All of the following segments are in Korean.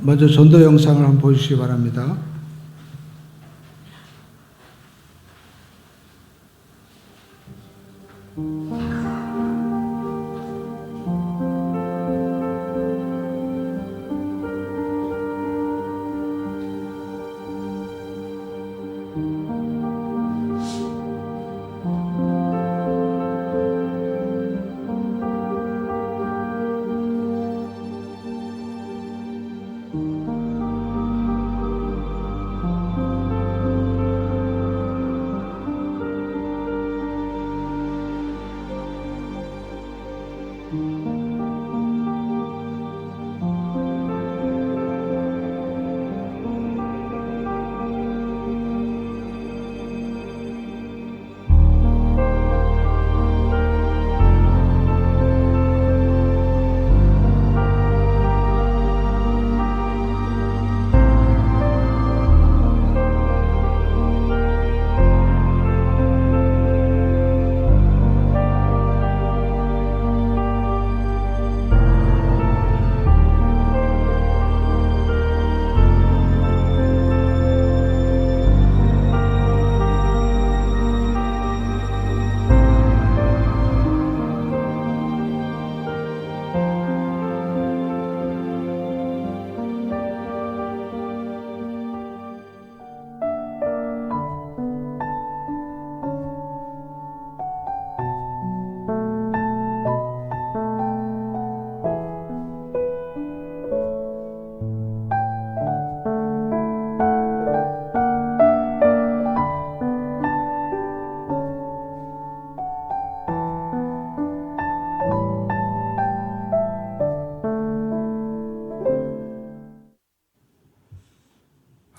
먼저 전도 영상을 한번 보여주시기 바랍니다.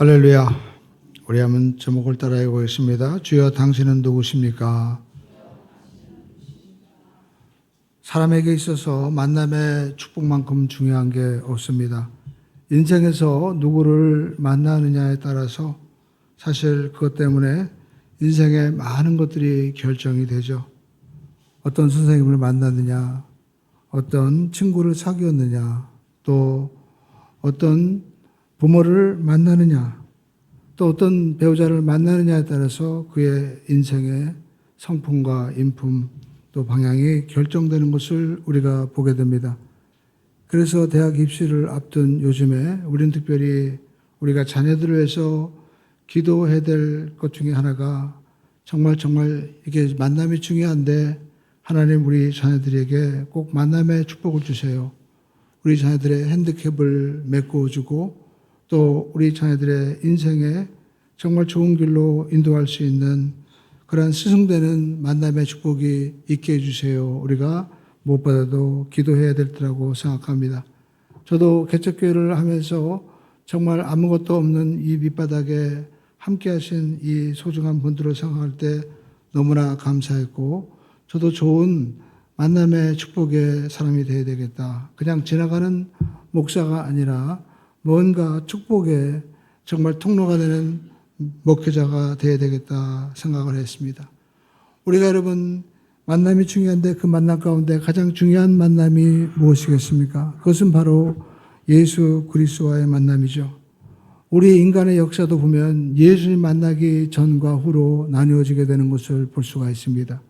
할렐루야. 우리 한번 제목을 따라해 보겠습니다. 주여 당신은 누구십니까? 사람에게 있어서 만남의 축복만큼 중요한 게 없습니다. 인생에서 누구를 만나느냐에 따라서 사실 그것 때문에 인생의 많은 것들이 결정이 되죠. 어떤 선생님을 만났느냐, 어떤 친구를 사귀었느냐, 또 어떤 부모를 만나느냐, 또 어떤 배우자를 만나느냐에 따라서 그의 인생의 성품과 인품, 또 방향이 결정되는 것을 우리가 보게 됩니다. 그래서 대학 입시를 앞둔 요즘에 우리는 특별히 우리가 자녀들을 위해서 기도해야 될 것 중에 하나가 정말 이게 만남이 중요한데 하나님 우리 자녀들에게 꼭 만남의 축복을 주세요. 우리 자녀들의 핸디캡을 메꿔주고 또 우리 자녀들의 인생에 정말 좋은 길로 인도할 수 있는 그러한 스승되는 만남의 축복이 있게 해주세요. 우리가 무엇보다도 기도해야 될 때라고 생각합니다. 저도 개척교회를 하면서 정말 아무것도 없는 이 밑바닥에 함께 하신 이 소중한 분들을 생각할 때 너무나 감사했고 저도 좋은 만남의 축복의 사람이 되어야 되겠다. 그냥 지나가는 목사가 아니라 뭔가 축복의 정말 통로가 되는 목회자가 되어야 되겠다 생각을 했습니다. 우리가 여러분 만남이 중요한데 그 만남 가운데 가장 중요한 만남이 무엇이겠습니까? 그것은 바로 예수 그리스도와의 만남이죠. 우리 인간의 역사도 보면 예수님 만나기 전과 후로 나누어지게 되는 것을 볼 수가 있습니다.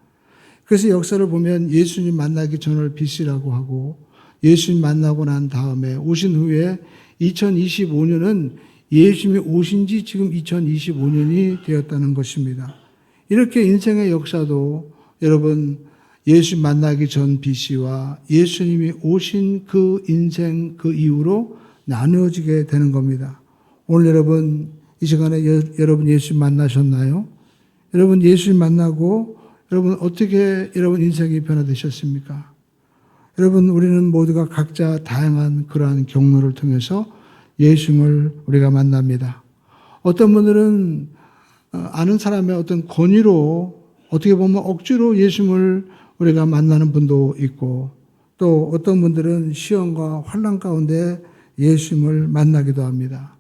그래서 역사를 보면 예수님 만나기 전을 BC라고 하고 예수님 만나고 난 다음에 오신 후에 2025년은 예수님이 오신 지 지금 2025년이 되었다는 것입니다. 이렇게 인생의 역사도 여러분 예수님 만나기 전 BC와 예수님이 오신 그 인생 그 이후로 나누어지게 되는 겁니다. 오늘 여러분 이 시간에 여러분 예수님 만나셨나요? 여러분 예수님 만나고 여러분 어떻게 여러분 인생이 변화되셨습니까? 여러분 우리는 모두가 각자 다양한 그러한 경로를 통해서 예수님을 우리가 만납니다. 어떤 분들은 아는 사람의 어떤 권위로 어떻게 보면 억지로 예수님을 우리가 만나는 분도 있고 또 어떤 분들은 시험과 환난 가운데 예수님을 만나기도 합니다.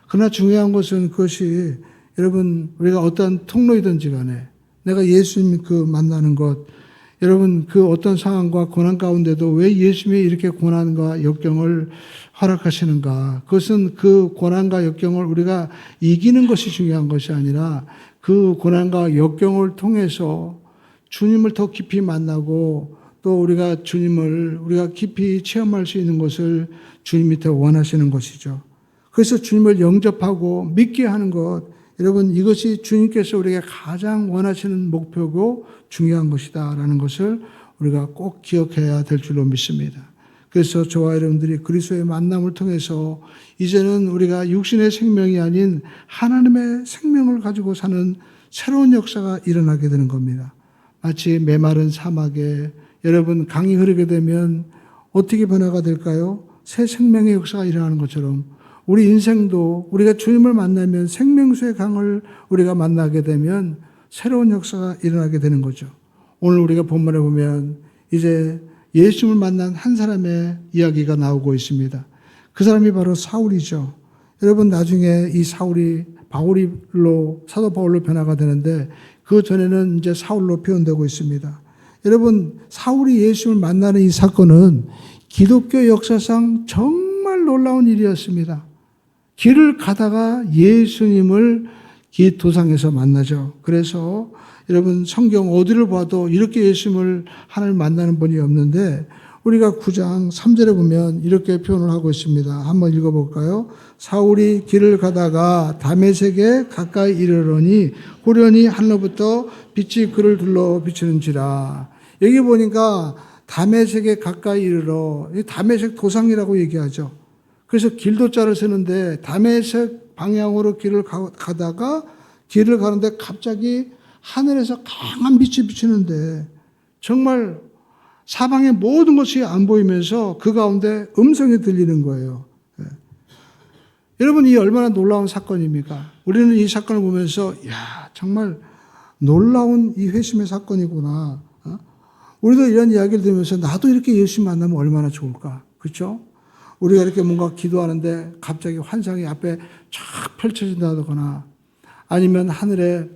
그러나 중요한 것은 그것이 여러분 우리가 어떤 통로이든지 간에 내가 예수님 그 만나는 것 여러분, 그 어떤 상황과 고난 가운데도 왜 예수님이 이렇게 고난과 역경을 허락하시는가? 그것은 그 고난과 역경을 우리가 이기는 것이 중요한 것이 아니라 그 고난과 역경을 통해서 주님을 더 깊이 만나고 또 우리가 주님을 우리가 깊이 체험할 수 있는 것을 주님이 더 원하시는 것이죠. 그래서 주님을 영접하고 믿게 하는 것, 여러분, 이것이 주님께서 우리에게 가장 원하시는 목표고 중요한 것이다라는 것을 우리가 꼭 기억해야 될 줄로 믿습니다. 그래서 저와 여러분들이 그리스도의 만남을 통해서 이제는 우리가 육신의 생명이 아닌 하나님의 생명을 가지고 사는 새로운 역사가 일어나게 되는 겁니다. 마치 메마른 사막에 여러분 강이 흐르게 되면 어떻게 변화가 될까요? 새 생명의 역사가 일어나는 것처럼 우리 인생도 우리가 주님을 만나면 생명수의 강을 우리가 만나게 되면 새로운 역사가 일어나게 되는 거죠. 오늘 우리가 본문에 보면 이제 예수님을 만난 한 사람의 이야기가 나오고 있습니다. 그 사람이 바로 사울이죠. 여러분, 나중에 이 사울이 사도 바울로 변화가 되는데 그 전에는 이제 사울로 표현되고 있습니다. 여러분, 사울이 예수님을 만나는 이 사건은 기독교 역사상 정말 놀라운 일이었습니다. 길을 가다가 예수님을 이 도상에서 만나죠. 그래서 여러분, 성경 어디를 봐도 이렇게 예수님을 하나님 만나는 분이 없는데 우리가 9장 3절에 보면 이렇게 표현을 하고 있습니다. 한번 읽어볼까요? 사울이 길을 가다가 다메섹에 가까이 이르러니 후련히 하늘로부터 빛이 그를 둘러 비추는지라. 여기 보니까 다메섹에 가까이 이르러, 다메섹 도상이라고 얘기하죠. 그래서 길도자를 쓰는데 다메섹 방향으로 길을 가다가 길을 가는데 갑자기 하늘에서 강한 빛이 비치는데 정말 사방의 모든 것이 안 보이면서 그 가운데 음성이 들리는 거예요. 예. 여러분, 이 얼마나 놀라운 사건입니까? 우리는 이 사건을 보면서 야, 정말 놀라운 이 회심의 사건이구나. 우리도 이런 이야기를 들으면서 나도 이렇게 예수 만나면 얼마나 좋을까? 그렇죠? 우리가 이렇게 뭔가 기도하는데 갑자기 환상이 앞에 쫙 펼쳐진다거나 아니면 하늘에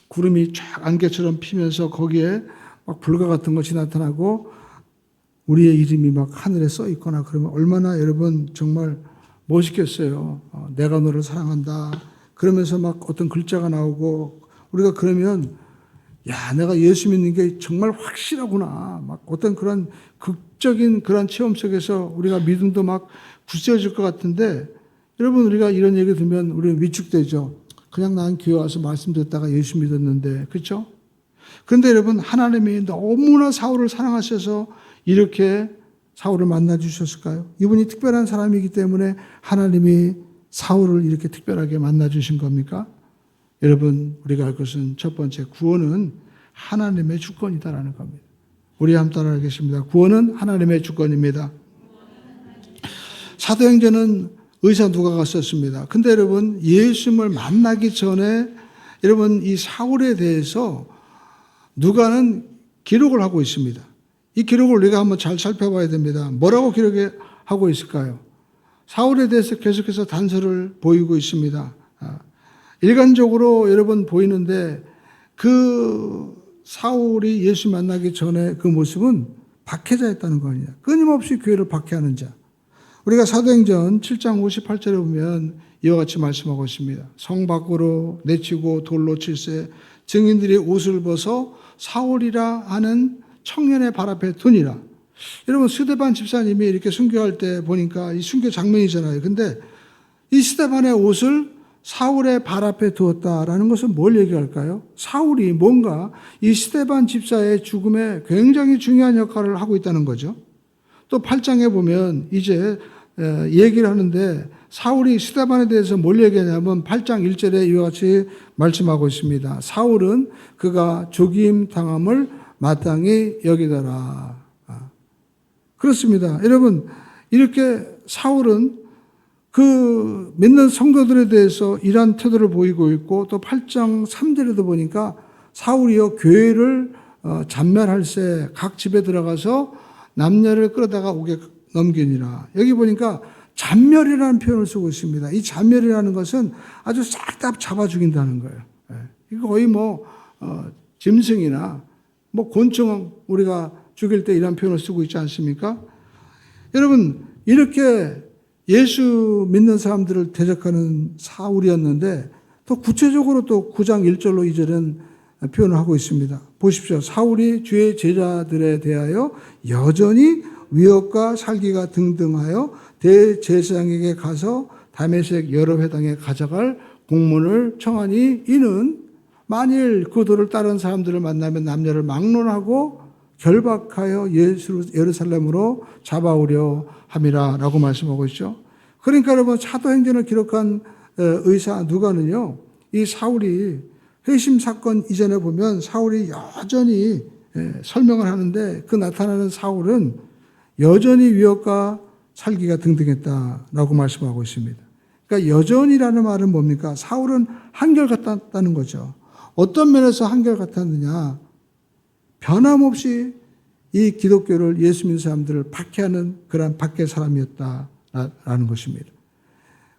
구름이 쫙 안개처럼 피면서 거기에 막 불과 같은 것이 나타나고 우리의 이름이 막 하늘에 써 있거나 그러면 얼마나 여러분 정말 멋있겠어요. 내가 너를 사랑한다. 그러면서 막 어떤 글자가 나오고 우리가 그러면 야, 내가 예수 믿는 게 정말 확실하구나. 막 어떤 그런 극적인 그런 체험 속에서 우리가 믿음도 막 굳세어질 것 같은데 여러분, 우리가 이런 얘기 들으면 우리는 위축되죠. 그냥 난 교회 와서 말씀 듣다가 예수 믿었는데, 그렇죠? 그런데 여러분, 하나님이 너무나 사울을 사랑하셔서 이렇게 사울을 만나 주셨을까요? 이분이 특별한 사람이기 때문에 하나님이 사울을 이렇게 특별하게 만나 주신 겁니까? 여러분, 우리가 알 것은 첫 번째, 구원은 하나님의 주권이다라는 겁니다. 우리 한번 따라하겠습니다. 구원은 하나님의 주권입니다. 사도행전은 의사 누가가 썼습니다. 근데 여러분, 예수님을 만나기 전에 여러분, 이 사울에 대해서 누가는 기록을 하고 있습니다. 이 기록을 우리가 한번 잘 살펴봐야 됩니다. 뭐라고 기록하고 있을까요? 사울에 대해서 계속해서 단서를 보이고 있습니다. 일관적으로 여러분 보이는데 그 사울이 예수 만나기 전에 그 모습은 박해자였다는 거 아니냐. 끊임없이 교회를 박해하는 자. 우리가 사도행전 7장 58절에 보면 이와 같이 말씀하고 있습니다. 성 밖으로 내치고 돌로 칠세 증인들이 옷을 벗어 사울이라 하는 청년의 발 앞에 두니라. 여러분, 스데반 집사님이 이렇게 순교할 때 보니까 이 순교 장면이잖아요. 근데 이 스데반의 옷을 사울의 발 앞에 두었다라는 것은 뭘 얘기할까요? 사울이 뭔가 이 스데반 집사의 죽음에 굉장히 중요한 역할을 하고 있다는 거죠. 또 8장에 보면 이제 얘기를 하는데 사울이 스데반에 대해서 뭘 얘기하냐면 8장 1절에 이와 같이 말씀하고 있습니다. 사울은 그가 죽임 당함을 마땅히 여기더라. 그렇습니다. 여러분, 이렇게 사울은 그 믿는 성도들에 대해서 이러한 태도를 보이고 있고 또 8장 3절에도 보니까 사울이여 교회를 잔멸할세 각 집에 들어가서 남녀를 끌어다가 옥에 넘기니라. 여기 보니까 잔멸이라는 표현을 쓰고 있습니다. 이 잔멸이라는 것은 아주 싹 다 잡아 죽인다는 거예요. 이거 거의 짐승이나 뭐 곤충 우리가 죽일 때 이런 표현을 쓰고 있지 않습니까? 여러분, 이렇게 예수 믿는 사람들을 대적하는 사울이었는데 또 구체적으로 또 9장 1절로 2절은 표현을 하고 있습니다. 보십시오. 사울이 주의 제자들에 대하여 여전히 위협과 살기가 등등하여 대제사장에게 가서 다메섹 여러 회당에 가져갈 공문을 청하니 이는 만일 그들을 따른 사람들을 만나면 남녀를 막론하고 결박하여 예루살렘으로 잡아오려 함이라 라고 말씀하고 있죠. 그러니까 여러분, 사도행전을 기록한 의사 누가는요, 이 사울이 회심 사건 이전에 보면 사울이 여전히 설명을 하는데 그 나타나는 사울은 여전히 위협과 살기가 등등했다라고 말씀하고 있습니다. 그러니까 여전이라는 말은 뭡니까? 사울은 한결같다는 거죠. 어떤 면에서 한결같았느냐? 변함없이 이 기독교를 예수 믿는 사람들을 박해하는 그런 박해 사람이었다라는 것입니다.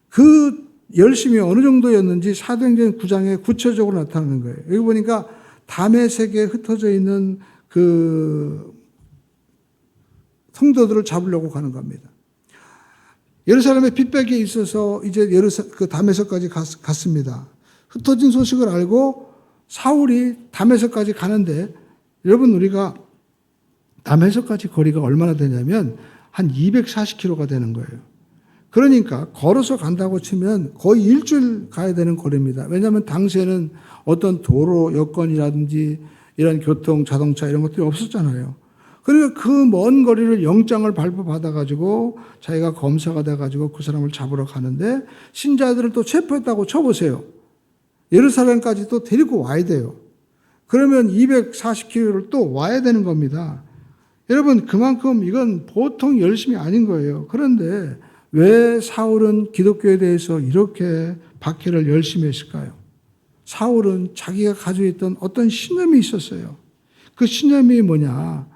그 열심이 어느 정도였는지 사도행전 9장에 구체적으로 나타나는 거예요. 여기 보니까 다메섹에 흩어져 있는 그 성도들을 잡으려고 가는 겁니다. 예루살렘에 빚백에 있어서 이제 그 다메섹까지 갔습니다. 흩어진 소식을 알고 사울이 다메섹까지 가는데, 여러분, 우리가 다메섹까지 거리가 얼마나 되냐면 한 240km가 되는 거예요. 그러니까 걸어서 간다고 치면 거의 일주일 가야 되는 거리입니다. 왜냐하면 당시에는 어떤 도로 여건이라든지 이런 교통, 자동차 이런 것들이 없었잖아요. 그러니까 그 먼 거리를 영장을 발부받아가지고 자기가 검사가 돼가지고 그 사람을 잡으러 가는데, 신자들을 또 체포했다고 쳐보세요. 예루살렘까지 또 데리고 와야 돼요. 그러면 240km를 또 와야 되는 겁니다. 여러분, 그만큼 이건 보통 열심이 아닌 거예요. 그런데 왜 사울은 기독교에 대해서 이렇게 박해를 열심히 했을까요? 사울은 자기가 가지고 있던 어떤 신념이 있었어요. 그 신념이 뭐냐?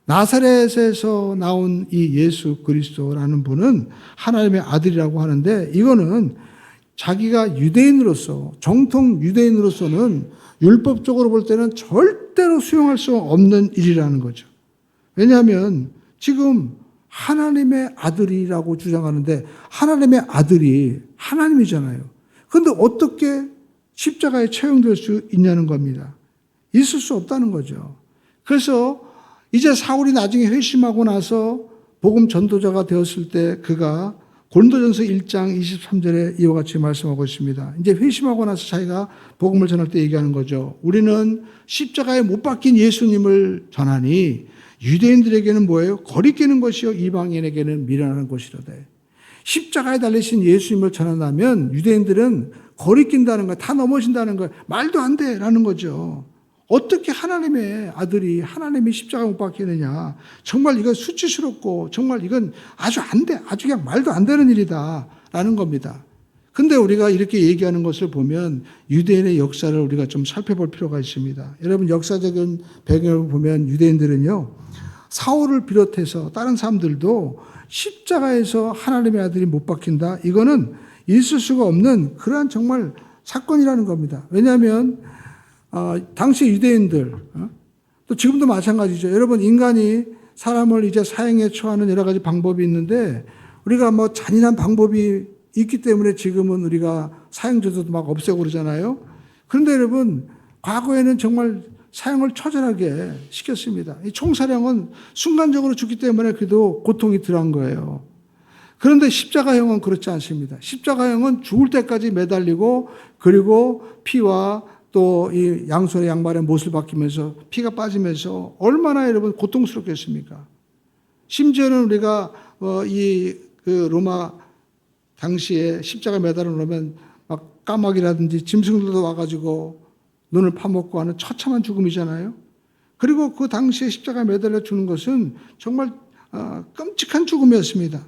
나사렛에서 나온 이 예수 그리스도라는 분은 하나님의 아들이라고 하는데, 이거는 자기가 유대인으로서, 정통 유대인으로서는 율법적으로 볼 때는 절대로 수용할 수 없는 일이라는 거죠. 왜냐하면 지금 하나님의 아들이라고 주장하는데 하나님의 아들이 하나님이잖아요. 그런데 어떻게 십자가에 처형될 수 있냐는 겁니다. 있을 수 없다는 거죠. 그래서 이제 사울이 나중에 회심하고 나서 복음 전도자가 되었을 때 그가 고린도전서 1장 23절에 이와 같이 말씀하고 있습니다. 이제 회심하고 나서 자기가 복음을 전할 때 얘기하는 거죠. 우리는 십자가에 못 박힌 예수님을 전하니 유대인들에게는 뭐예요? 거리끼는 것이요 이방인에게는 미련한 것이로되. 십자가에 달리신 예수님을 전한다면 유대인들은 거리낀다는 거예요. 다 넘어진다는 거예요. 말도 안 돼라는 거죠. 어떻게 하나님의 아들이 하나님이 십자가에 못 박히느냐. 정말 이건 수치스럽고 정말 이건 아주 안 돼. 아주 그냥 말도 안 되는 일이다라는 겁니다. 근데 우리가 이렇게 얘기하는 것을 보면 유대인의 역사를 우리가 좀 살펴볼 필요가 있습니다. 여러분, 역사적인 배경을 보면 유대인들은요, 사울을 비롯해서 다른 사람들도 십자가에서 하나님의 아들이 못 박힌다. 이거는 있을 수가 없는 그러한 정말 사건이라는 겁니다. 왜냐하면 당시 유대인들, 또 지금도 마찬가지죠. 여러분, 인간이 사람을 이제 사형에 처하는 여러 가지 방법이 있는데 우리가 뭐 잔인한 방법이 있기 때문에 지금은 우리가 사형제도도 막 없애고 그러잖아요. 그런데 여러분, 과거에는 정말 사형을 처절하게 시켰습니다. 이 총사령은 순간적으로 죽기 때문에 그래도 고통이 덜한 거예요. 그런데 십자가형은 그렇지 않습니다. 십자가형은 죽을 때까지 매달리고, 그리고 피와 또 이 양손의 양발에 못을 박히면서 피가 빠지면서 얼마나 여러분 고통스럽겠습니까? 심지어는 우리가 그 로마 당시에 십자가 매달아 놓으면 막 까마귀라든지 짐승들도 와가지고 눈을 파먹고 하는 처참한 죽음이잖아요. 그리고 그 당시에 십자가에 매달려 주는 것은 정말 끔찍한 죽음이었습니다.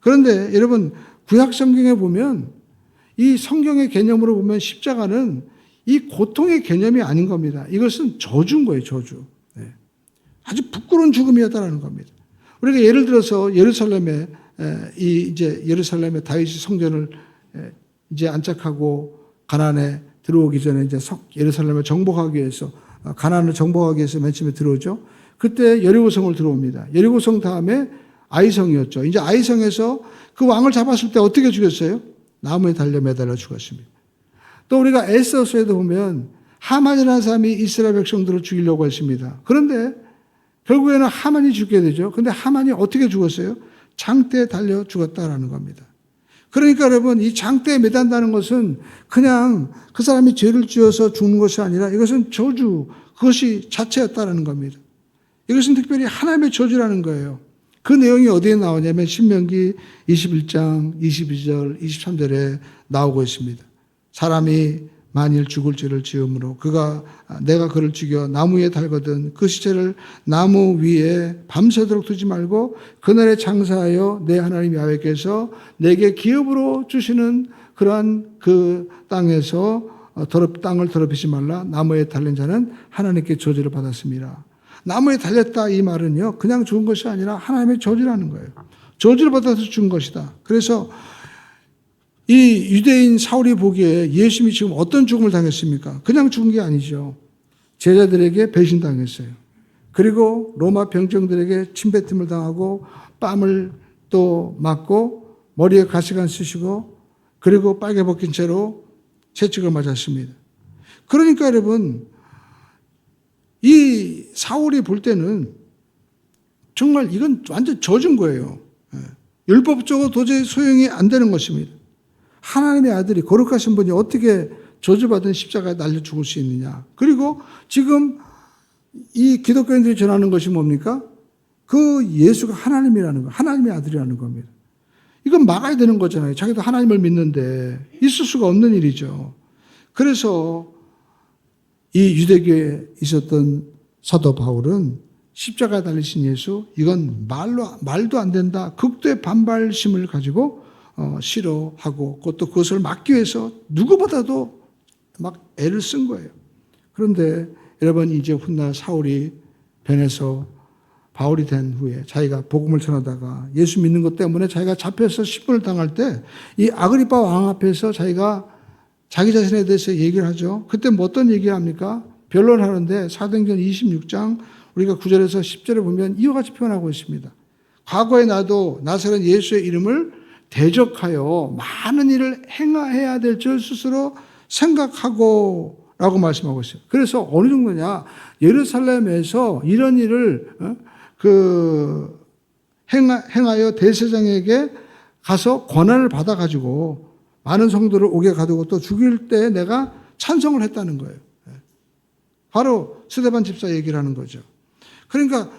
그런데 여러분, 구약 성경에 보면 이 성경의 개념으로 보면 십자가는 이 고통의 개념이 아닌 겁니다. 이것은 저주인 거예요, 저주. 네. 아주 부끄러운 죽음이었다라는 겁니다. 우리가 예를 들어서 예루살렘에 예루살렘의 다윗이 성전을 이제 안착하고 가나안에 들어오기 전에 이제 예루살렘을 정복하기 위해서 가나안을 정복하기 위해서 맨 처음에 들어오죠. 그때 여리고성을 들어옵니다. 여리고성 다음에 아이성이었죠. 이제 아이성에서 그 왕을 잡았을 때 어떻게 죽였어요? 나무에 달려 매달려 죽었습니다. 또 우리가 에스더서에도 보면 하만이라는 사람이 이스라엘 백성들을 죽이려고 했습니다. 그런데 결국에는 하만이 죽게 되죠. 그런데 하만이 어떻게 죽었어요? 장대에 달려 죽었다라는 겁니다. 그러니까 여러분, 이 장대에 매단다는 것은 그냥 그 사람이 죄를 지어서 죽는 것이 아니라 이것은 저주, 그것이 자체였다라는 겁니다. 이것은 특별히 하나님의 저주라는 거예요. 그 내용이 어디에 나오냐면 신명기 21장 22절 23절에 나오고 있습니다. 사람이 만일 죽을 죄를 지음으로 내가 그를 죽여 나무 위에 달거든 그 시체를 나무 위에 밤새도록 두지 말고 그날에 장사하여 내 하나님 야훼께서 내게 기업으로 주시는 그러한 그 땅에서 땅을 더럽히지 말라. 나무에 달린 자는 하나님께 저주를 받았습니다. 나무에 달렸다 이 말은요, 그냥 죽은 것이 아니라 하나님의 저주라는 거예요. 저주를 받아서 죽은 것이다. 그래서 이 유대인 사울이 보기에 예수님이 지금 어떤 죽음을 당했습니까? 그냥 죽은 게 아니죠. 제자들에게 배신당했어요. 그리고 로마 병정들에게 침뱉음을 당하고 뺨을 또 맞고 머리에 가시관 쓰시고 그리고 빨개 벗긴 채로 채찍을 맞았습니다. 그러니까 여러분, 이 사울이 볼 때는 정말 이건 완전 저준 거예요. 율법적으로 도저히 소용이 안 되는 것입니다. 하나님의 아들이 거룩하신 분이 어떻게 저주받은 십자가에 날려 죽을 수 있느냐. 그리고 지금 이 기독교인들이 전하는 것이 뭡니까? 그 예수가 하나님이라는 거, 하나님의 아들이라는 겁니다. 이건 막아야 되는 거잖아요. 자기도 하나님을 믿는데 있을 수가 없는 일이죠. 그래서 이 유대교에 있었던 사도 바울은 십자가에 달리신 예수, 이건 말도 안 된다. 극도의 반발심을 가지고 싫어하고 또 그것을 막기 위해서 누구보다도 막 애를 쓴 거예요. 그런데 여러분, 이제 훗날 사울이 변해서 바울이 된 후에 자기가 복음을 전하다가 예수 믿는 것 때문에 자기가 잡혀서 신문을 당할 때 이 아그리파 왕 앞에서 자기가 자기 자신에 대해서 얘기를 하죠. 그때 뭐 어떤 얘기를 합니까? 변론하는데 사도행전 26장 우리가 9절에서 10절에 보면 이와 같이 표현하고 있습니다. 과거에 나도 나사렛 예수의 이름을 대적하여 많은 일을 행해야 될 줄 스스로 생각하고 라고 말씀하고 있어요. 그래서 어느 정도냐, 예루살렘에서 이런 일을 행하여 대제사장에게 가서 권한을 받아가지고 많은 성도를 옥에 가두고 또 죽일 때 내가 찬성을 했다는 거예요. 바로 스데반 집사 얘기를 하는 거죠. 그러니까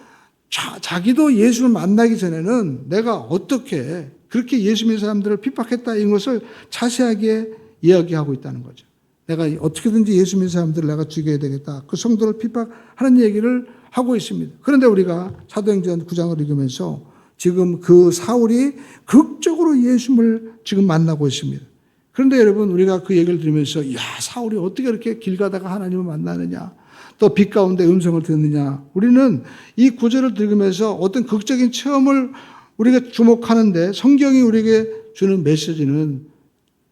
자기도 예수를 만나기 전에는 내가 어떻게 그렇게 예수 믿는 사람들을 핍박했다 이런 것을 자세하게 이야기하고 있다는 거죠. 내가 어떻게든지 예수 믿는 사람들을 내가 죽여야 되겠다. 그 성도를 핍박하는 얘기를 하고 있습니다. 그런데 우리가 사도행전 9장을 읽으면서 지금 그 사울이 극적으로 예수님을 지금 만나고 있습니다. 그런데 여러분, 우리가 그 얘기를 들으면서 사울이 어떻게 이렇게 길 가다가 하나님을 만나느냐, 또 빛 가운데 음성을 듣느냐. 우리는 이 구절을 들으면서 어떤 극적인 체험을 우리가 주목하는데 성경이 우리에게 주는 메시지는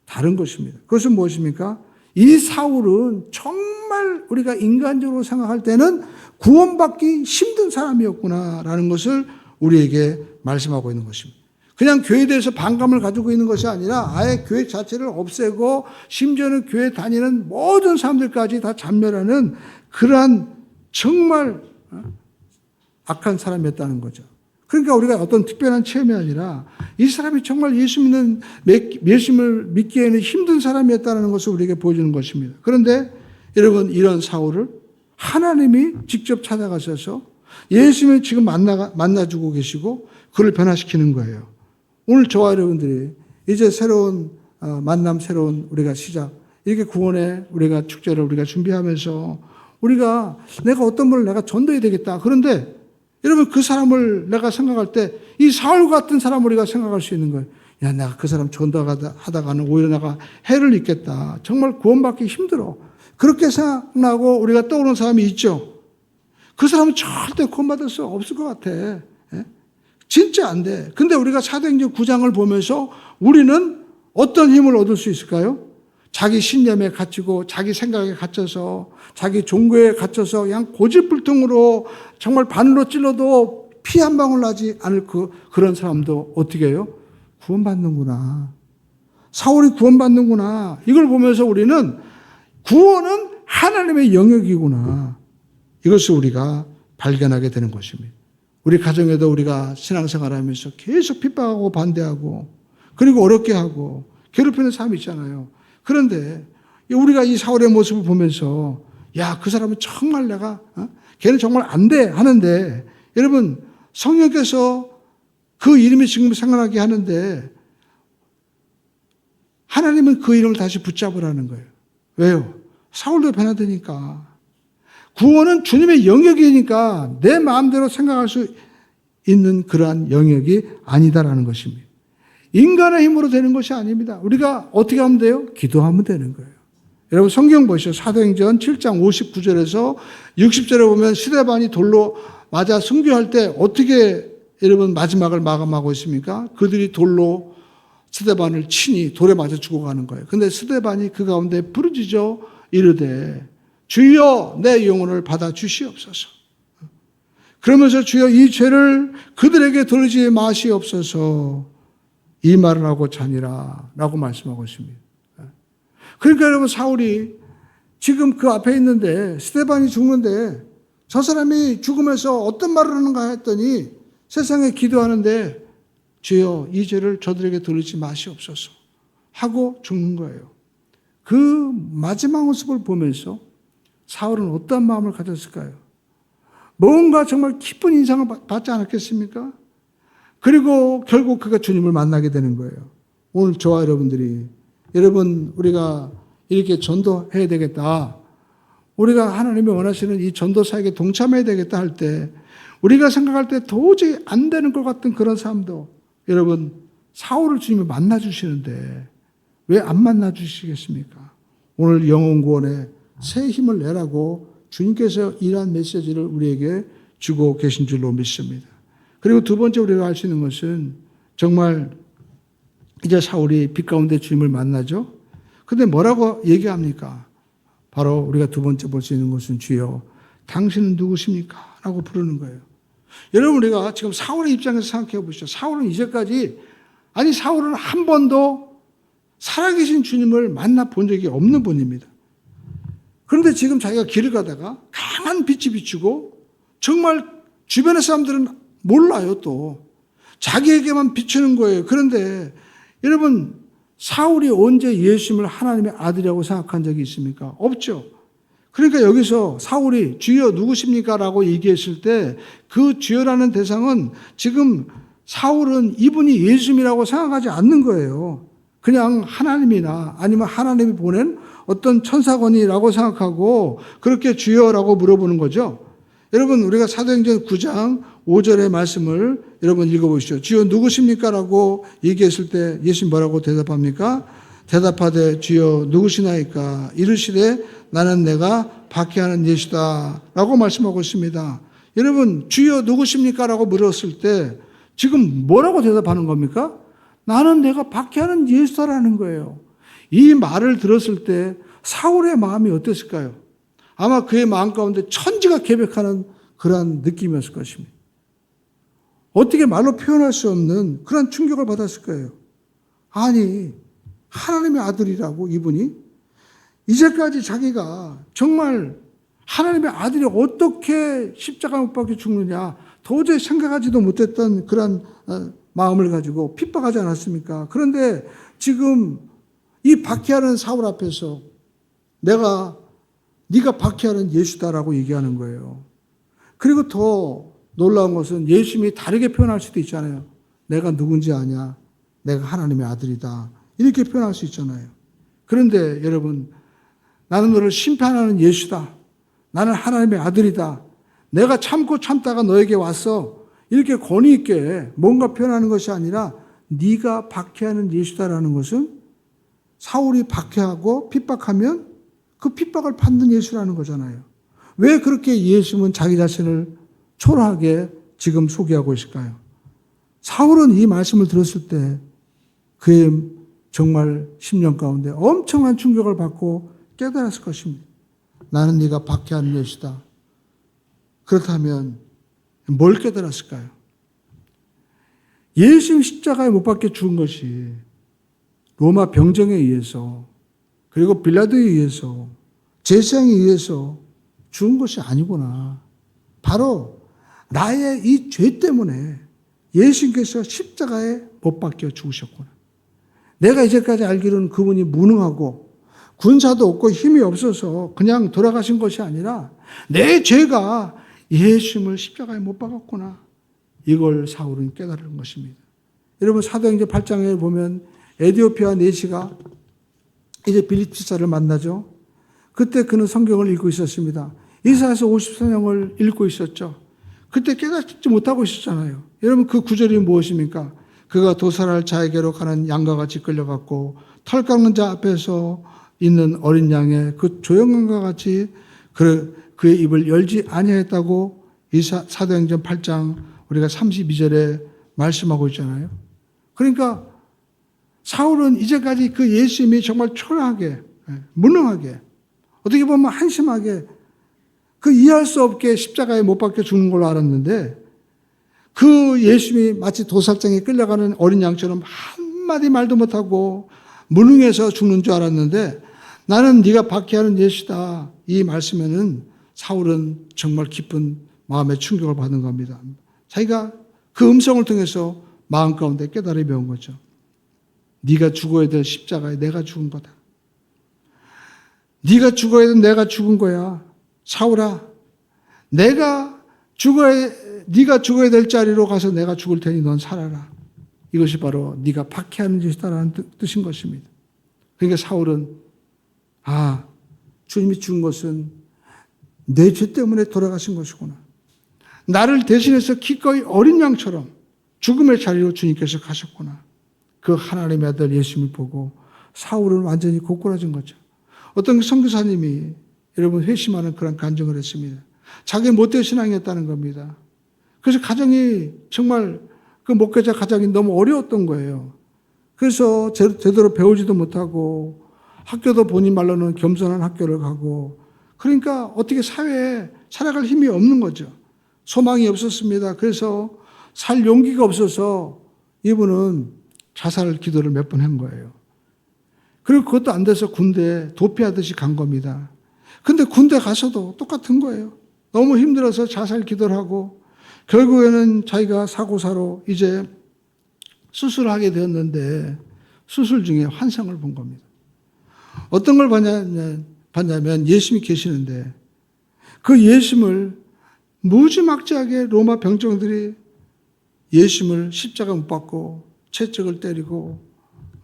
다른 것입니다. 그것은 무엇입니까? 이 사울은 정말 우리가 인간적으로 생각할 때는 구원받기 힘든 사람이었구나라는 것을 우리에게 말씀하고 있는 것입니다. 그냥 교회에 대해서 반감을 가지고 있는 것이 아니라 아예 교회 자체를 없애고 심지어는 교회 다니는 모든 사람들까지 다 잔멸하는 그러한 정말 악한 사람이었다는 거죠. 그러니까 우리가 어떤 특별한 체험이 아니라 이 사람이 정말 예수님을 믿기에는 힘든 사람이었다는 것을 우리에게 보여주는 것입니다. 그런데 여러분, 이런 사울을 하나님이 직접 찾아가셔서 예수님을 지금 만나주고 계시고 그를 변화시키는 거예요. 오늘 저와 여러분들이 이제 새로운 만남, 새로운 우리가 시작, 이렇게 구원의 우리가 축제를 우리가 준비하면서 우리가 내가 어떤 분을 내가 전도해야 되겠다. 그런데 여러분, 그 사람을 내가 생각할 때 이 사울 같은 사람을 우리가 생각할 수 있는 거예요. 야, 내가 그 사람 전도하다가는 오히려 내가 해를 입겠다. 정말 구원받기 힘들어. 그렇게 생각나고 우리가 떠오르는 사람이 있죠. 그 사람은 절대 구원받을 수 없을 것 같아. 예? 진짜 안 돼. 근데 우리가 사도행전 9장을 보면서 우리는 어떤 힘을 얻을 수 있을까요? 자기 신념에 갇히고 자기 생각에 갇혀서 자기 종교에 갇혀서 그냥 고집불통으로 정말 바늘로 찔러도 피 한 방울 나지 않을 그런 사람도 어떻게 해요? 구원받는구나. 사울이 구원받는구나. 이걸 보면서 우리는 구원은 하나님의 영역이구나. 이것을 우리가 발견하게 되는 것입니다. 우리 가정에도 우리가 신앙생활하면서 계속 핍박하고 반대하고 그리고 어렵게 하고 괴롭히는 사람이 있잖아요. 그런데 우리가 이 사울의 모습을 보면서 야, 그 사람은 정말 걔는 정말 안 돼 하는데 여러분 성령께서 그 이름이 지금 생각나게 하는데 하나님은 그 이름을 다시 붙잡으라는 거예요. 왜요? 사울도 변화되니까. 구원은 주님의 영역이니까 내 마음대로 생각할 수 있는 그러한 영역이 아니다라는 것입니다. 인간의 힘으로 되는 것이 아닙니다. 우리가 어떻게 하면 돼요? 기도하면 되는 거예요. 여러분 성경 보시죠. 사도행전 7장 59절에서 60절에 보면 스데반이 돌로 맞아 순교할 때 어떻게 여러분 마지막을 마감하고 있습니까? 그들이 돌로 스데반을 치니 돌에 맞아 죽어가는 거예요. 근데 스데반이 그 가운데 부르짖어 이르되 주여 내 영혼을 받아 주시옵소서. 그러면서 주여 이 죄를 그들에게 돌리지 마시옵소서 이 말을 하고 자니라 라고 말씀하고 있습니다. 그러니까 여러분 사울이 지금 그 앞에 있는데 스데반이 죽는데 저 사람이 죽으면서 어떤 말을 하는가 했더니 세상에 기도하는데 주여 이 죄를 저들에게 돌리지 마시옵소서 하고 죽는 거예요. 그 마지막 모습을 보면서 사울은 어떤 마음을 가졌을까요? 뭔가 정말 기쁜 인상을 받지 않았겠습니까? 그리고 결국 그가 주님을 만나게 되는 거예요. 오늘 저와 여러분들이 여러분 우리가 이렇게 전도해야 되겠다. 우리가 하나님이 원하시는 이 전도사에게 동참해야 되겠다 할 때 우리가 생각할 때 도저히 안 되는 것 같은 그런 사람도 여러분 사울을 주님이 만나 주시는데 왜 안 만나 주시겠습니까? 오늘 영혼 구원에 새 힘을 내라고 주님께서 이러한 메시지를 우리에게 주고 계신 줄로 믿습니다. 그리고 두 번째 우리가 알 수 있는 것은 정말 이제 사울이 빛 가운데 주님을 만나죠. 근데 뭐라고 얘기합니까? 바로 우리가 두 번째 볼 수 있는 것은 주여 당신은 누구십니까? 라고 부르는 거예요. 여러분 우리가 지금 사울의 입장에서 생각해 보시죠. 사울은 이제까지 사울은 한 번도 살아계신 주님을 만나 본 적이 없는 분입니다. 그런데 지금 자기가 길을 가다가 강한 빛이 비추고 정말 주변의 사람들은 몰라요 또. 자기에게만 비추는 거예요. 그런데 여러분 사울이 언제 예수님을 하나님의 아들이라고 생각한 적이 있습니까? 없죠. 그러니까 여기서 사울이 주여 누구십니까? 라고 얘기했을 때 그 주여라는 대상은 지금 사울은 이분이 예수님이라고 생각하지 않는 거예요. 그냥 하나님이나 아니면 하나님이 보낸 어떤 천사건이라고 생각하고 그렇게 주여라고 물어보는 거죠. 여러분 우리가 사도행전 9장 5절의 말씀을 여러분 읽어보시죠. 주여 누구십니까? 라고 얘기했을 때 예수님 뭐라고 대답합니까? 대답하되 주여 누구시나이까? 이르시되 나는 내가 박해하는 예수다 라고 말씀하고 있습니다. 여러분 주여 누구십니까? 라고 물었을 때 지금 뭐라고 대답하는 겁니까? 나는 내가 박해하는 예수다라는 거예요. 이 말을 들었을 때 사울의 마음이 어땠을까요? 아마 그의 마음 가운데 천지가 개벽하는 그러한 느낌이었을 것입니다. 어떻게 말로 표현할 수 없는 그런 충격을 받았을 거예요. 아니 하나님의 아들이라고 이분이 이제까지 자기가 정말 하나님의 아들이 어떻게 십자가 못 박혀 죽느냐 도저히 생각하지도 못했던 그런 마음을 가지고 핍박하지 않았습니까? 그런데 지금 이 박해하는 사울 앞에서 네가 박해하는 예수다라고 얘기하는 거예요. 그리고 더 놀라운 것은 예수님이 다르게 표현할 수도 있잖아요. 내가 누군지 아냐? 내가 하나님의 아들이다. 이렇게 표현할 수 있잖아요. 그런데 여러분 나는 너를 심판하는 예수다. 나는 하나님의 아들이다. 내가 참고 참다가 너에게 왔어. 이렇게 권위 있게 뭔가 표현하는 것이 아니라 네가 박해하는 예수다라는 것은 사울이 박해하고 핍박하면 그 핍박을 받는 예수라는 거잖아요. 왜 그렇게 예수님은 자기 자신을 초라하게 지금 소개하고 있을까요? 사울은 이 말씀을 들었을 때 그의 정말 10년 가운데 엄청난 충격을 받고 깨달았을 것입니다. 나는 네가 박해하는 예수다. 그렇다면 뭘 깨달았을까요? 예수님 십자가에 못 박혀 죽은 것이 로마 병정에 의해서 그리고 빌라도에 의해서 제사장에 의해서 죽은 것이 아니구나. 바로 나의 이 죄 때문에 예수님께서 십자가에 못 박혀 죽으셨구나. 내가 이제까지 알기로는 그분이 무능하고 군사도 없고 힘이 없어서 그냥 돌아가신 것이 아니라 내 죄가 예수님을 십자가에 못 박았구나. 이걸 사울은 깨달은 것입니다. 여러분 사도행전 8장에 보면 에디오피아 내시가 이제 빌립지사를 만나죠. 그때 그는 성경을 읽고 있었습니다. 이사야서 54장을 읽고 있었죠. 그때 깨닫지 못하고 있었잖아요. 여러분 그 구절이 무엇입니까? 그가 도살할 자에게로 가는 양과 같이 끌려갔고 털 깎는 자 앞에서 있는 어린 양의 그 조용함과 같이 그의 입을 열지 아니하였다고 사도행전 8장 우리가 32절에 말씀하고 있잖아요. 그러니까 사울은 이제까지 그 예수님이 정말 초라하게 무능하게 어떻게 보면 한심하게 그 이해할 수 없게 십자가에 못 박혀 죽는 걸로 알았는데 그 예수님이 마치 도살장에 끌려가는 어린 양처럼 한마디 말도 못하고 무능해서 죽는 줄 알았는데 나는 네가 박해하는 예수다. 이 말씀에는 사울은 정말 깊은 마음의 충격을 받은 겁니다. 자기가 그 음성을 통해서 마음 가운데 깨달음이 배운 거죠. 네가 죽어야 될 십자가에 내가 죽은 거다. 네가 죽어야 될 내가 죽은 거야. 사울아, 네가 죽어야 될 자리로 가서 내가 죽을 테니 넌 살아라. 이것이 바로 네가 박해하는 짓이다라는 뜻인 것입니다. 그러니까 사울은 주님이 죽은 것은 내 죄 때문에 돌아가신 것이구나. 나를 대신해서 기꺼이 어린 양처럼 죽음의 자리로 주님께서 가셨구나. 그 하나님의 아들 예수님을 보고 사울은 완전히 고꾸라진 거죠. 어떤 선교사님이 여러분 회심하는 그런 간증을 했습니다. 자기 못된 신앙이었다는 겁니다. 그래서 가정이 정말 그 목회자 가정이 너무 어려웠던 거예요. 그래서 제대로 배우지도 못하고 학교도 본인 말로는 겸손한 학교를 가고 그러니까 어떻게 사회에 살아갈 힘이 없는 거죠. 소망이 없었습니다. 그래서 살 용기가 없어서 이분은 자살 기도를 몇 번 한 거예요. 그리고 그것도 안 돼서 군대에 도피하듯이 간 겁니다. 근데 군대 가서도 똑같은 거예요. 너무 힘들어서 자살 기도를 하고 결국에는 자기가 사고사로 이제 수술을 하게 되었는데 수술 중에 환상을 본 겁니다. 어떤 걸 봤냐면 예수님이 계시는데 그 예수님을 무지막지하게 로마 병정들이 예수님을 십자가 못 박고 채찍을 때리고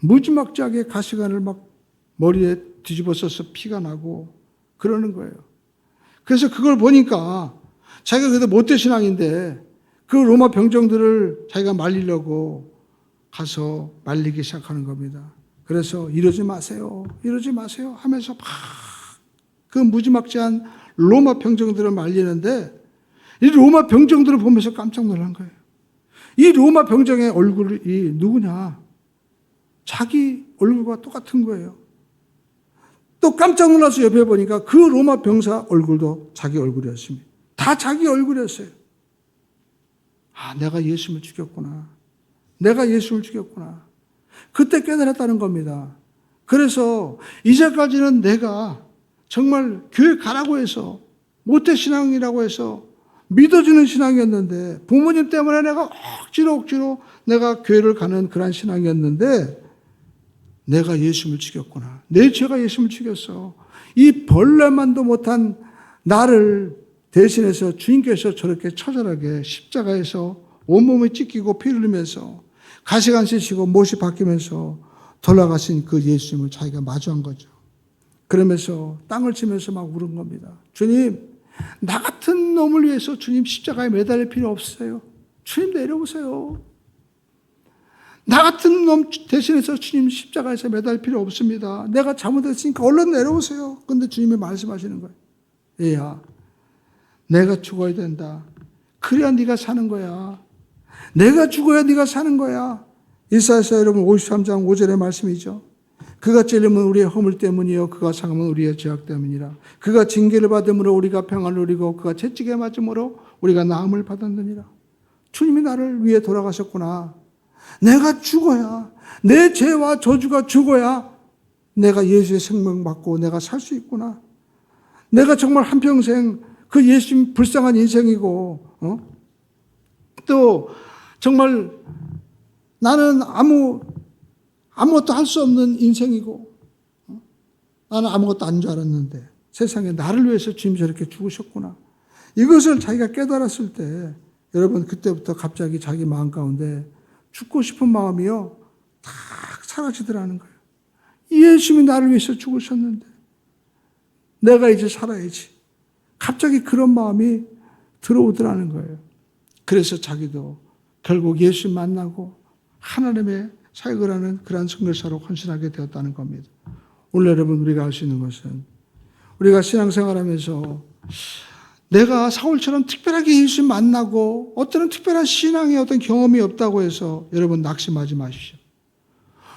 무지막지하게 가시관을 막 머리에 뒤집어 써서 피가 나고 그러는 거예요. 그래서 그걸 보니까 자기가 그래도 못된 신앙인데 그 로마 병정들을 자기가 말리려고 가서 말리기 시작하는 겁니다. 그래서 이러지 마세요. 이러지 마세요 하면서 막 그 무지막지한 로마 병정들을 말리는데 이 로마 병정들을 보면서 깜짝 놀란 거예요. 이 로마 병정의 얼굴이 누구냐? 자기 얼굴과 똑같은 거예요. 또 깜짝 놀라서 옆에 보니까 그 로마 병사 얼굴도 자기 얼굴이었습니다. 다 자기 얼굴이었어요. 내가 예수님을 죽였구나. 내가 예수님을 죽였구나. 그때 깨달았다는 겁니다. 그래서 이제까지는 내가 정말 교회 가라고 해서 모태 신앙이라고 해서 믿어주는 신앙이었는데 부모님 때문에 내가 억지로 내가 교회를 가는 그런 신앙이었는데 내가 예수님을 죽였구나. 내 죄가 예수님을 죽였어. 이 벌레만도 못한 나를 대신해서 주님께서 저렇게 처절하게 십자가에서 온몸을 찢기고 피 흘리면서 가시관 쓰시고 못이 바뀌면서 돌아가신 그 예수님을 자기가 마주한 거죠. 그러면서 땅을 치면서 막 울은 겁니다. 주님, 나 같은 놈을 위해서 주님 십자가에 매달릴 필요 없어요. 주님 내려오세요. 나 같은 놈 대신해서 주님 십자가에서 매달릴 필요 없습니다. 내가 잘못했으니까 얼른 내려오세요. 그런데 주님이 말씀하시는 거예요. 얘야, 내가 죽어야 된다. 그래야 네가 사는 거야. 내가 죽어야 네가 사는 거야. 이사야서 여러분 53장 5절의 말씀이죠. 그가 찔림은 우리의 허물 때문이요 그가 상함은 우리의 죄악 때문이라. 그가 징계를 받음으로 우리가 평안을 누리고 그가 채찍에 맞음으로 우리가 나음을 받았느니라. 주님이 나를 위해 돌아가셨구나. 내가 죽어야, 내 죄와 저주가 죽어야 내가 예수의 생명 받고 내가 살 수 있구나. 내가 정말 한평생 그 예수님 불쌍한 인생이고 또 정말 나는 아무것도 할 수 없는 인생이고 나는 아무것도 아닌 줄 알았는데 세상에 나를 위해서 주님이 저렇게 죽으셨구나. 이것을 자기가 깨달았을 때 여러분 그때부터 갑자기 자기 마음 가운데 죽고 싶은 마음이요 탁 사라지더라는 거예요. 예수님이 나를 위해서 죽으셨는데 내가 이제 살아야지. 갑자기 그런 마음이 들어오더라는 거예요. 그래서 자기도 결국 예수 만나고 하나님의 사역을 하는 그러한 선교사로 헌신하게 되었다는 겁니다. 오늘 여러분 우리가 할 수 있는 것은 우리가 신앙생활하면서 내가 사울처럼 특별하게 예수 만나고 어떤 특별한 신앙의 어떤 경험이 없다고 해서 여러분 낙심하지 마십시오.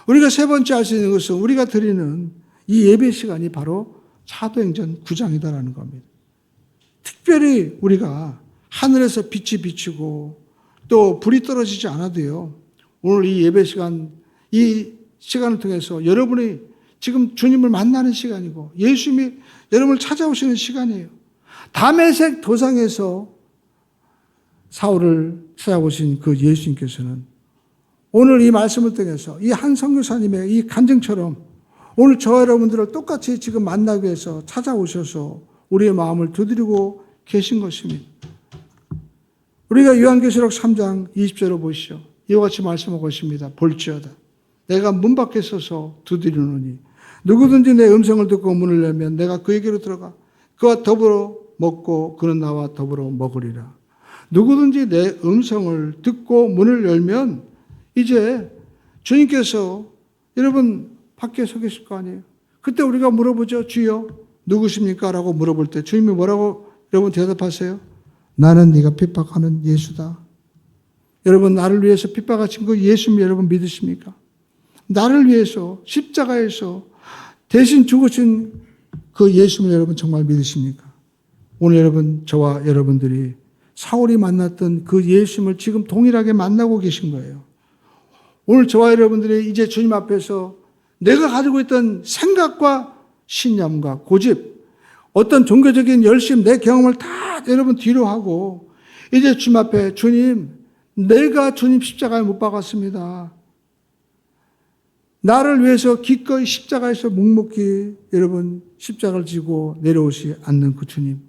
우리가 세 번째 할 수 있는 것은 우리가 드리는 이 예배 시간이 바로 사도행전 9장이다라는 겁니다. 특별히 우리가 하늘에서 빛이 비치고 또 불이 떨어지지 않아도요. 오늘 이 예배 시간, 이 시간을 통해서 여러분이 지금 주님을 만나는 시간이고 예수님이 여러분을 찾아오시는 시간이에요. 다메섹 도상에서 사울을 찾아오신 그 예수님께서는 오늘 이 말씀을 통해서 이 한 선교사님의 이 간증처럼 오늘 저와 여러분들을 똑같이 지금 만나기 위해서 찾아오셔서 우리의 마음을 두드리고 계신 것입니다. 우리가 요한계시록 3장 20절을 보시죠. 이와 같이 말씀하고 있습니다. 볼지어다. 내가 문 밖에 서서 두드리노니 누구든지 내 음성을 듣고 문을 열면 내가 그에게로 들어가 그와 더불어 먹고 그는 나와 더불어 먹으리라. 누구든지 내 음성을 듣고 문을 열면 이제 주님께서 여러분 밖에 서 계실 거 아니에요. 그때 우리가 물어보죠. 주여 누구십니까? 라고 물어볼 때 주님이 뭐라고 여러분 대답하세요? 나는 네가 핍박하는 예수다. 여러분 나를 위해서 핍박하신 그 예수님 여러분 믿으십니까? 나를 위해서 십자가에서 대신 죽으신 그 예수님 여러분 정말 믿으십니까? 오늘 여러분 저와 여러분들이 사울이 만났던 그 예수님을 지금 동일하게 만나고 계신 거예요. 오늘 저와 여러분들이 이제 주님 앞에서 내가 가지고 있던 생각과 신념과 고집, 어떤 종교적인 열심, 내 경험을 다 여러분 뒤로 하고 이제 주님 앞에 주님, 내가 주님 십자가에 못 박았습니다. 나를 위해서 기꺼이 십자가에서 묵묵히 여러분 십자가를 지고 내려오지 않는 그 주님,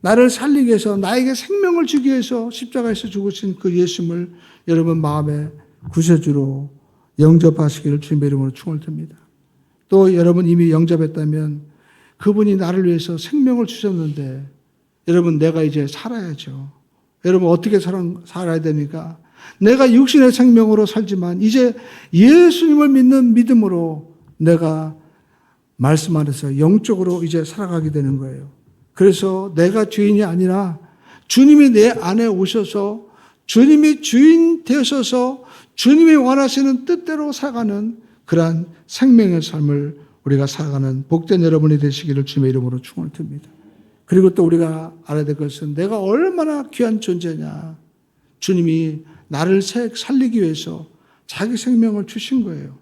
나를 살리기 위해서 나에게 생명을 주기 위해서 십자가에서 죽으신 그 예수님을 여러분 마음에 구세주로 영접하시기를 주님의 이름으로 축원을 드립니다. 또 여러분 이미 영접했다면 그분이 나를 위해서 생명을 주셨는데 여러분 내가 이제 살아야죠. 여러분 어떻게 살아야 됩니까? 내가 육신의 생명으로 살지만 이제 예수님을 믿는 믿음으로 내가 말씀 안에서 영적으로 이제 살아가게 되는 거예요. 그래서 내가 주인이 아니라 주님이 내 안에 오셔서 주님이 주인 되셔서 주님이 원하시는 뜻대로 살아가는 그러한 생명의 삶을 우리가 살아가는 복된 여러분이 되시기를 주님의 이름으로 축원을 드립니다. 그리고 또 우리가 알아야 될 것은 내가 얼마나 귀한 존재냐. 주님이 나를 살리기 위해서 자기 생명을 주신 거예요.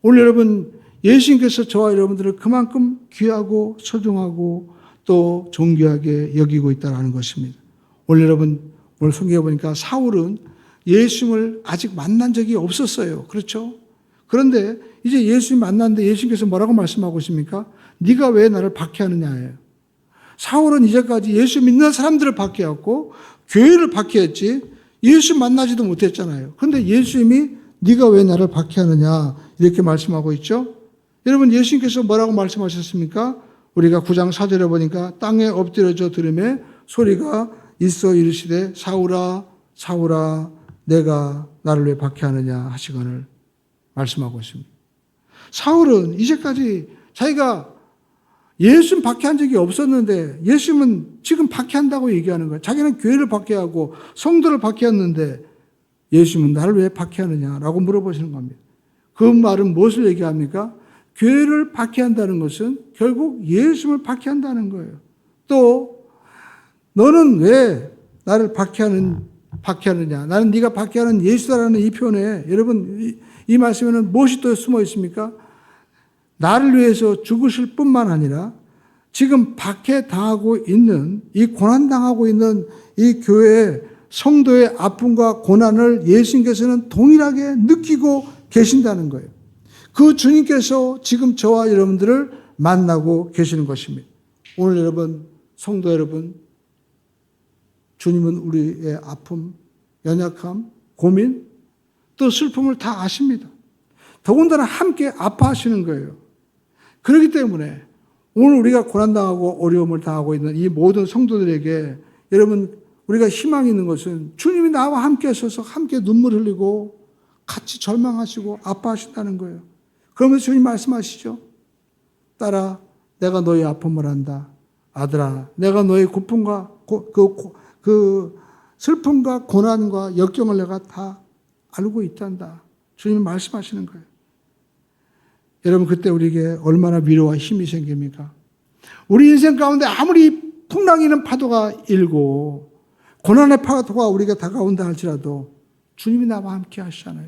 오늘 여러분 예수님께서 저와 여러분들을 그만큼 귀하고 소중하고 또 존귀하게 여기고 있다는 것입니다. 오늘 여러분 오늘 성경에 보니까 사울은 예수님을 아직 만난 적이 없었어요. 그렇죠? 그런데 이제 예수님 만났는데 예수님께서 뭐라고 말씀하고 있습니까? 네가 왜 나를 박해하느냐예요. 사울은 이제까지 예수 믿는 사람들을 박해했고 교회를 박해했지 예수 만나지도 못했잖아요. 그런데 예수님이 네가 왜 나를 박해하느냐 이렇게 말씀하고 있죠. 여러분 예수님께서 뭐라고 말씀하셨습니까? 우리가 9장 4절에 보니까 땅에 엎드려져 들으며 소리가 있어 이르시되 사울아 사울아 내가 나를 왜 박해하느냐 하시거늘 말씀하고 있습니다. 사울은 이제까지 자기가 예수님 박해한 적이 없었는데 예수님은 지금 박해한다고 얘기하는 거예요. 자기는 교회를 박해하고 성도를 박해했는데 예수님은 나를 왜 박해하느냐라고 물어보시는 겁니다. 그 말은 무엇을 얘기합니까? 교회를 박해한다는 것은 결국 예수님을 박해한다는 거예요. 또 너는 왜 나를 박해하느냐? 나는 네가 박해하는 예수다라는 이 표현에 여러분 이 말씀에는 무엇이 또 숨어 있습니까? 나를 위해서 죽으실 뿐만 아니라 지금 박해당하고 있는 이 고난당하고 있는 이 교회의 성도의 아픔과 고난을 예수님께서는 동일하게 느끼고 계신다는 거예요. 그 주님께서 지금 저와 여러분들을 만나고 계시는 것입니다. 오늘 여러분, 성도 여러분, 주님은 우리의 아픔, 연약함, 고민, 또 슬픔을 다 아십니다. 더군다나 함께 아파하시는 거예요. 그렇기 때문에 오늘 우리가 고난당하고 어려움을 당하고 있는 이 모든 성도들에게 여러분 우리가 희망이 있는 것은 주님이 나와 함께 서서 함께 눈물 흘리고 같이 절망하시고 아파하신다는 거예요. 그러면서 주님 말씀하시죠. 딸아, 내가 너의 아픔을 안다. 아들아, 내가 너의 고통과 그 슬픔과 고난과 역경을 내가 다 알고 있단다. 주님이 말씀하시는 거예요. 여러분 그때 우리에게 얼마나 위로와 힘이 생깁니까? 우리 인생 가운데 아무리 풍랑이 있는 파도가 일고 고난의 파도가 우리가 다가온다 할지라도 주님이 나와 함께 하시잖아요.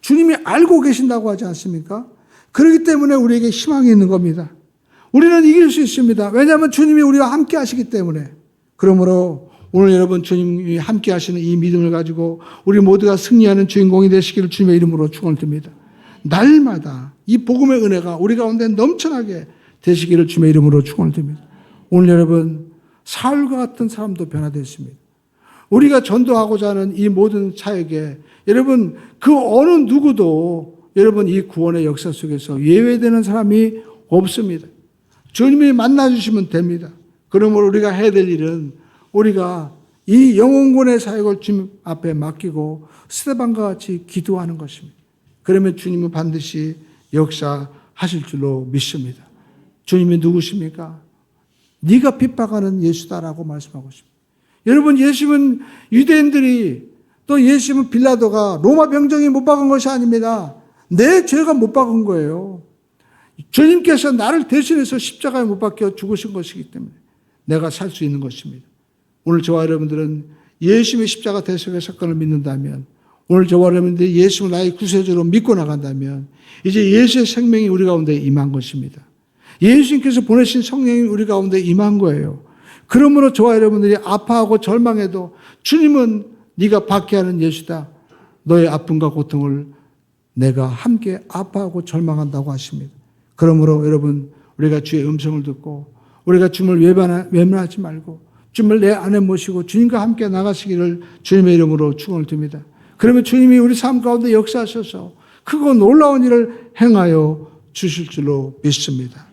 주님이 알고 계신다고 하지 않습니까? 그렇기 때문에 우리에게 희망이 있는 겁니다. 우리는 이길 수 있습니다. 왜냐하면 주님이 우리와 함께 하시기 때문에. 그러므로 오늘 여러분 주님이 함께 하시는 이 믿음을 가지고 우리 모두가 승리하는 주인공이 되시기를 주님의 이름으로 축원을 드립니다. 날마다 이 복음의 은혜가 우리 가운데 넘쳐나게 되시기를 주님의 이름으로 축원을 드립니다. 오늘 여러분 사울과 같은 사람도 변화됐습니다. 우리가 전도하고자 하는 이 모든 사역에 여러분 그 어느 누구도 여러분 이 구원의 역사 속에서 예외되는 사람이 없습니다. 주님이 만나주시면 됩니다. 그러므로 우리가 해야 될 일은 우리가 이 영혼권의 사역을 주님 앞에 맡기고 스데반과 같이 기도하는 것입니다. 그러면 주님은 반드시 역사하실 줄로 믿습니다. 주님이 누구십니까? 네가 핍박하는 예수다라고 말씀하고 있습니다. 여러분 예수님은 유대인들이 또 예수님은 빌라도가 로마 병정이 못 박은 것이 아닙니다. 내 죄가 못 박은 거예요. 주님께서 나를 대신해서 십자가에 못 박혀 죽으신 것이기 때문에 내가 살 수 있는 것입니다. 오늘 저와 여러분들은 예수님의 십자가 대속의 사건을 믿는다면 오늘 저와 여러분들이 예수를 나의 구세주로 믿고 나간다면 이제 예수의 생명이 우리 가운데 임한 것입니다. 예수님께서 보내신 성령이 우리 가운데 임한 거예요. 그러므로 저와 여러분들이 아파하고 절망해도 주님은 네가 박해하는 예수다. 너의 아픔과 고통을 내가 함께 아파하고 절망한다고 하십니다. 그러므로 여러분 우리가 주의 음성을 듣고 우리가 주님을 외면하지 말고 주님을 내 안에 모시고 주님과 함께 나가시기를 주님의 이름으로 축원을 드립니다. 그러면 주님이 우리 삶 가운데 역사하셔서 크고 놀라운 일을 행하여 주실 줄로 믿습니다.